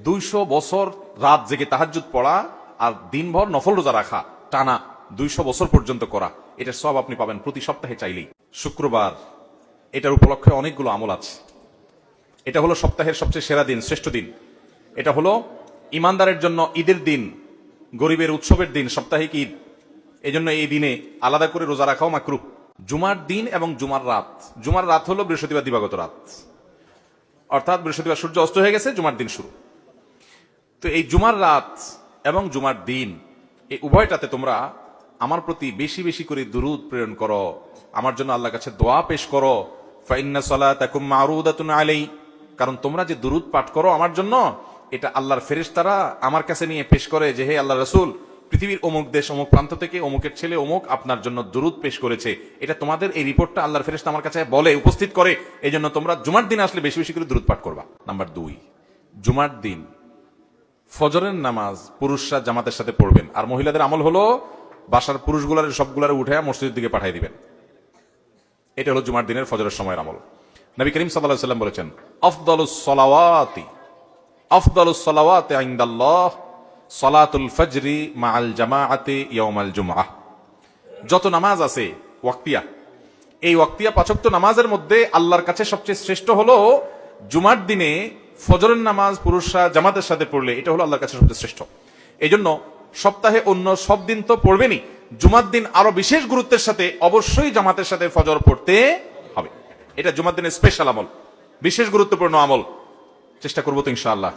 200 বছর রাত জেগে তাহাজ্জুদ পড়া আর দিনভর নফল রোজা রাখা টানা 200 বছর পর্যন্ত করা, এটার সব আপনি পাবেন প্রতি সপ্তাহে চাইলেই। শুক্রবার, এটার উপলক্ষে অনেকগুলো আমল আছে। এটা হলো সপ্তাহের সবচেয়ে সেরা দিন, শ্রেষ্ঠ দিন। এটা হলো ইমানদারের জন্য ঈদের দিন, গরিবের উৎসবের দিন, সাপ্তাহিক ঈদ। এই জন্য এই দিনে আলাদা করে রোজা রাখাও মাকরুহ। জুমার দিন এবং জুমার রাত, জুমার রাত হলো বৃহস্পতিবার দিবাগত রাত, অর্থাৎ বৃহস্পতিবার সূর্য অস্ত হয়ে গেছে, জুমার দিন শুরু। তো এই জুমার রাত এবং জুমার দিন, এই উভয়টাতে তোমরা আমার প্রতি বেশি বেশি করে দুরূদ প্রেরণ করো, আমার জন্য আল্লাহর কাছে দোয়া পেশ করো। ফাইন্না সালাতাকুম মারুদাতুন আলাই, কারণ তোমরা যে দুরূদ পাঠ করো আমার জন্য, এটা আল্লাহর ফেরেশতারা আমার কাছে নিয়ে পেশ করে যে হে আল্লাহর রাসূল, পৃথিবীর অমুক দেশ অমুক প্রান্ত থেকে অমুকের ছেলে অমুক আপনার জন্য দুরূদ পেশ করেছে। এটা তোমাদের এই রিপোর্টটা আল্লাহর ফেরেশতা আমার কাছে বলে, উপস্থিত করে। এই জন্য তোমরা জুমার দিন আসলে বেশি বেশি করে দুরূদ পাঠ করবা। নাম্বার 2, জুমার দিন ফজরের নামাজ পুরুষরা জামাতের সাথে পড়বেন, আর মহিলাদের আমল হলো বাসার পুরুষগুলার সবগুলার উঠে মসজিদের দিকে পাঠিয়ে দিবেন। এটা হলো জুমার দিনের ফজরের সময়ের আমল। নবী করিম সাল্লাল্লাহু আলাইহি ওয়াসাল্লাম বলেছেন, আফদালুস সালাওয়াতি ইনদাল্লাহ সালাতুল ফজরি মাআল জামাআতি ইয়াউমাল জুমআহ। যত নামাজ আছে ওয়াক্তিয়া, এই ওয়াক্তিয়া 5 ওয়াক্ত নামাজের মধ্যে আল্লাহর কাছে সবচেয়ে শ্রেষ্ঠ হলো জুমার দিনে ফজরের নামাজ পুরুষরা জামাতের সাথে পড়লে, এটা হলো আল্লাহর কাছে সবচেয়ে শ্রেষ্ঠ। এই জন্য সপ্তাহে অন্য সব দিন তো পড়বেনই, জুমার দিন আরো বিশেষ গুরুত্বের সাথে অবশ্যই জামাতের সাথে ফজর পড়তে হবে। এটা জুমার দিনের স্পেশাল আমল, বিশেষ গুরুত্বপূর্ণ আমল। চেষ্টা করবো তো ইনশাআল্লাহ।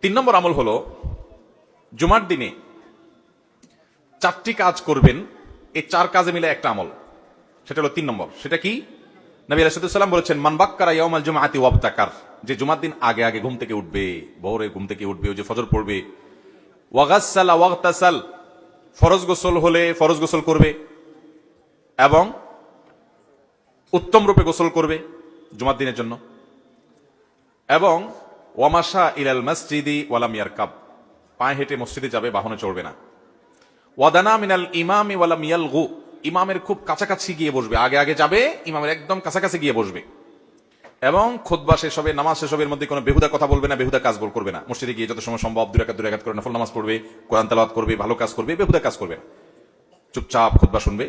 3 নম্বর আমল হলো জুমার দিনে 4টি কাজ করবেন, এই 4 কাজে মিলে একটা আমল, সেটা হলো 3 নম্বর। সেটা কি? নবী আলাইহিস সালাম বলেছেন, মান বাক্কারা ইয়াউমাল জুমআতি ওয়াবতাকার, যে জুমার দিন আগে আগে ঘুম থেকে উঠবে, ভোরে ঘুম থেকে উঠবে, ওই যে ফজর পড়বে। ওয়াগাসসালা ওয়াগতাসাল, ফরজ গোসল হলে ফরজ গোসল করবে এবং উত্তম রূপে গোসল করবে জুমার দিনের জন্য। এবং ওয়ামাশা ইলাল মসজিদি ওয়ালাম ইয়ারকাব, পায়ে হেঁটে মসজিদে যাবে, বাহনে চড়বে না। ওয়াদানা মিনাল ইমামি ওয়ালাম ইয়ালগু, ইমামের খুব কাছাকাছি গিয়ে বসবে, আগে আগে যাবে, ইমামের একদম কাছাকাছি গিয়ে বসবে। এবং খুতবা শেষ হবে, নামাজ শেষ হবে, এর মধ্যে কোনো বেহুদা কথা বলবে না, বেহুদা কাজ করবে না। মসজিদে গিয়ে যত সময় সম্ভব 2 রাকাত করে নফল নামাজ পড়বে, কোরআন তেলাওয়াত করবে, ভালো কাজ করবে, বেহুদা কাজ করবে না, চুপচাপ খুতবা শুনবে।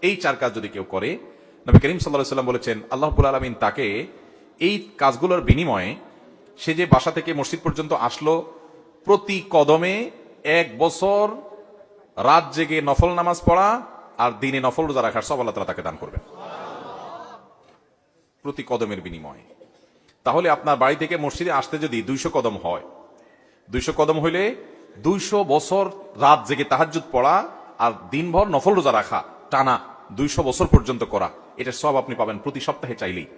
এই 4 কাজ যদি কেউ করে, নবী করিম সাল্লাল্লাহু আলাইহি ওয়াসাল্লাম বলেছেন, আল্লাহ রাব্বুল আলামিন তাকে এই কাজগুলোর বিনিময়ে, সে যে বাসা থেকে মসজিদ পর্যন্ত আসলো, প্রতি কদমে 1 বছর রাত জেগে নফল নামাজ পড়া আর দিনে নফল রোজা রাখার সব আল্লাহ তাআলা তাকে দান করবেন, প্রতি কদমের বিনিময়ে। তাহলে আপনার বাড়ি থেকে মসজিদে আসতে যদি 200 কদম হয়, 200 কদম হইলে 200 বছর রাত জেগে তাহাজ্জুদ পড়া আর দিনভর নফল রোজা রাখা টানা 200 বছর পর্যন্ত করা, এটার সব আপনি পাবেন প্রতি সপ্তাহে চাইলেই।